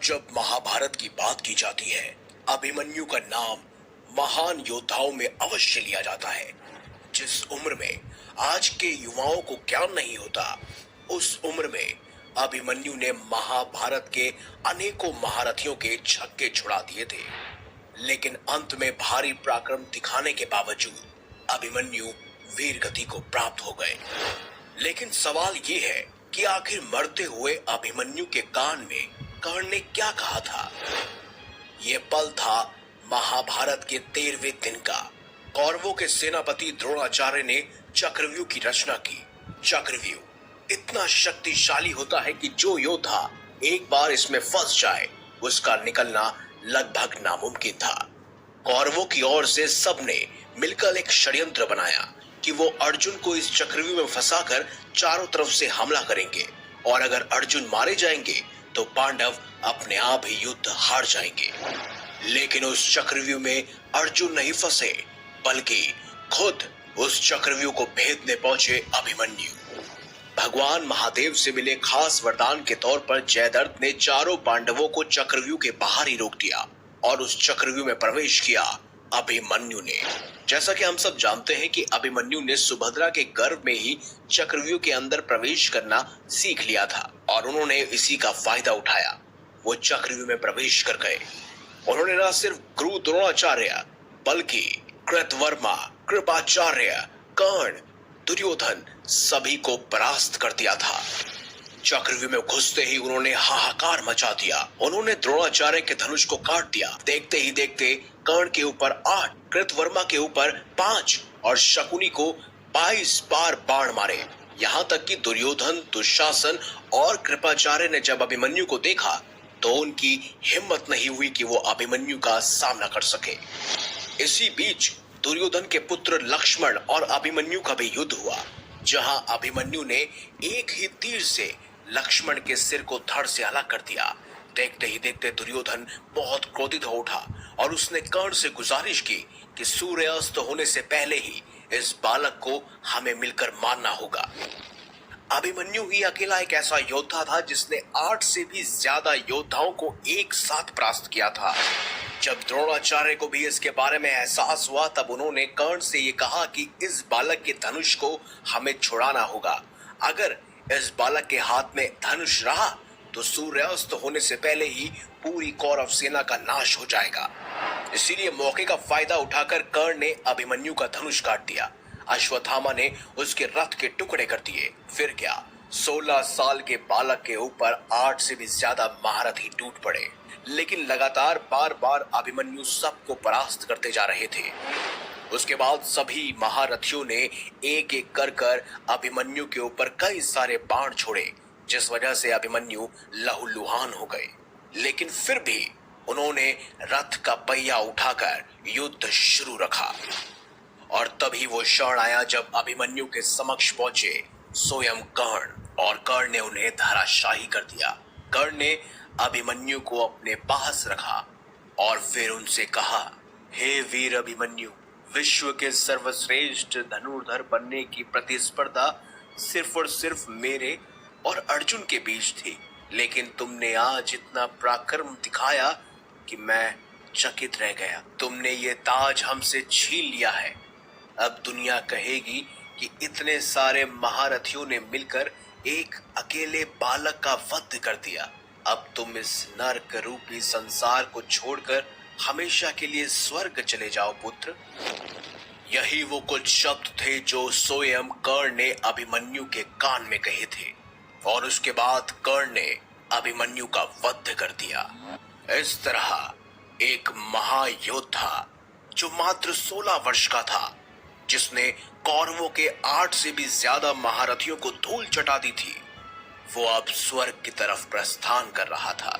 जब महाभारत की बात की जाती है, अभिमन्यु का नाम महान योद्धाओं में अवश्य लिया जाता है। जिस उम्र में आज के युवाओं को ज्ञान नहीं होता, उस उम्र में अभिमन्यु ने महाभारत के अनेकों महारथियों के छक्के छुड़ा दिए थे। लेकिन अंत में भारी पराक्रम दिखाने के बावजूद अभिमन्यु वीर गति को प्राप्त हो गए। लेकिन सवाल ये है कि आखिर मरते हुए अभिमन्यु के कान में कर्ण ने क्या कहा था। ये पल था महाभारत के 13वें दिन का। कौरवों के सेनापति द्रोणाचार्य ने चक्रव्यूह की रचना की। चक्रव्यूह इतना शक्तिशाली होता है कि जो योद्धा एक बार इसमें फंस जाए, उसका निकलना लगभग नामुमकिन था। कौरवों की ओर से सबने मिलकर एक षड्यंत्र बनाया कि वो अर्जुन को इस चक्रव्यूह में फंसाकर चारों तरफ से हमला करेंगे, और अगर अर्जुन मारे जाएंगे तो पांडव अपने आप ही युद्ध हार जाएंगे। लेकिन उस चक्रव्यूह में अर्जुन नहीं फंसे, बल्कि खुद उस चक्रव्यूह को भेदने पहुंचे अभिमन्यु। भगवान महादेव से मिले खास वरदान के तौर पर जयद्रथ ने चारों पांडवों को चक्रव्यूह के बाहर ही रोक दिया और उस चक्रव्यूह में प्रवेश किया अभिमन्यु ने। जैसा कि हम सब जानते हैं कि अभिमन्यु ने सुभद्रा के गर्भ में ही चक्रव्यूह के अंदर प्रवेश करना सीख लिया था और उन्होंने इसी का फायदा उठाया। वो चक्रव्यूह में प्रवेश कर गए। उन्होंने न सिर्फ गुरु द्रोणाचार्य, बल्कि कृतवर्मा, कृपाचार्य, कर्ण, दुर्योधन सभी को परास्त कर दिया था। चक्रव्यूह में घुसते ही उन्होंने हाहाकार मचा दिया। उन्होंने द्रोणाचार्य के धनुष को काट दिया। देखते ही देखते कर्ण के ऊपर 8, कृतवर्मा के ऊपर 5 और शकुनी को 22 बार बाण मारे। यहाँ तक कि दुर्योधन, दुशासन और कृपाचार्य ने जब अभिमन्यु को देखा तो उनकी हिम्मत नहीं हुई कि वो अभिमन्यु का सामना कर सके। इसी बीच दुर्योधन के पुत्र लक्ष्मण और अभिमन्यु का भी युद्ध हुआ, जहां अभिमन्यु ने एक ही तीर से लक्ष्मण के सिर को धड़ से अलग कर दिया। देखते ही देखते दुर्योधन बहुत क्रोधित हो उठा और उसने कर्ण से गुजारिश की कि सूर्यास्त होने से पहले ही इस बालक को हमें मिलकर मारना होगा। अभिमन्यु ही अकेला एक ऐसा योद्धा था जिसने 8 से भी ज्यादा योद्धाओं को एक साथ परास्त किया था। जब द्रोणाचार्य को भी इसके बारे में एहसास हुआ, तब उन्होंने कर्ण से ये कहा कि इस बालक के धनुष को हमें छुड़ाना होगा। अगर इस बालक के हाथ में धनुष रहा तो सूर्यास्त होने से पहले ही पूरी कौरव सेना का नाश हो जाएगा। इसीलिए मौके का फायदा उठाकर कर्ण ने अभिमन्यु का धनुष काट दिया। अश्वत्थामा ने उसके रथ के टुकड़े कर दिए। फिर क्या, 16 साल के बालक के ऊपर 8 से भी ज्यादा महारथी टूट पड़े। लेकिन लगातार बार बार अभिमन्यु सबको परास्त करते जा रहे थे। उसके बाद सभी महारथियों ने एक एक कर कर अभिमन्यु के ऊपर कई सारे बाण छोड़े, जिस वजह से अभिमन्यु लहूलुहान हो गए। लेकिन फिर भी उन्होंने रथ का पहिया उठाकर युद्ध शुरू रखा। और तभी वो क्षण आया जब अभिमन्यु के समक्ष पहुंचे स्वयं कर्ण, और कर्ण ने उन्हें धराशायी कर दिया। कर्ण ने अभिमन्यु को अपने पास रखा और फिर उनसे कहा, हे वीर अभिमन्यु, विश्व के सर्वश्रेष्ठ धनुर्धर बनने की प्रतिस्पर्धा सिर्फ और सिर्फ मेरे और अर्जुन के बीच थी, लेकिन तुमने आज इतना पराक्रम दिखाया कि मैं चकित रह गया। तुमने ये ताज हमसे छीन लिया है। अब दुनिया कहेगी कि इतने सारे महारथियों ने मिलकर एक अकेले बालक का वध कर दिया। अब तुम इस नरक रूपी संसार को छोड़कर हमेशा के लिए स्वर्ग चले जाओ पुत्र। यही वो कुछ शब्द थे जो स्वयं कर्ण ने अभिमन्यु के कान में कहे थे, और उसके बाद कर्ण ने अभिमन्यु का वध कर दिया। इस तरह एक महायोद्धा जो मात्र 16 वर्ष का था, जिसने कौरवों के 8 से भी ज्यादा महारथियों को धूल चटा दी थी, वो अब स्वर्ग की तरफ प्रस्थान कर रहा था।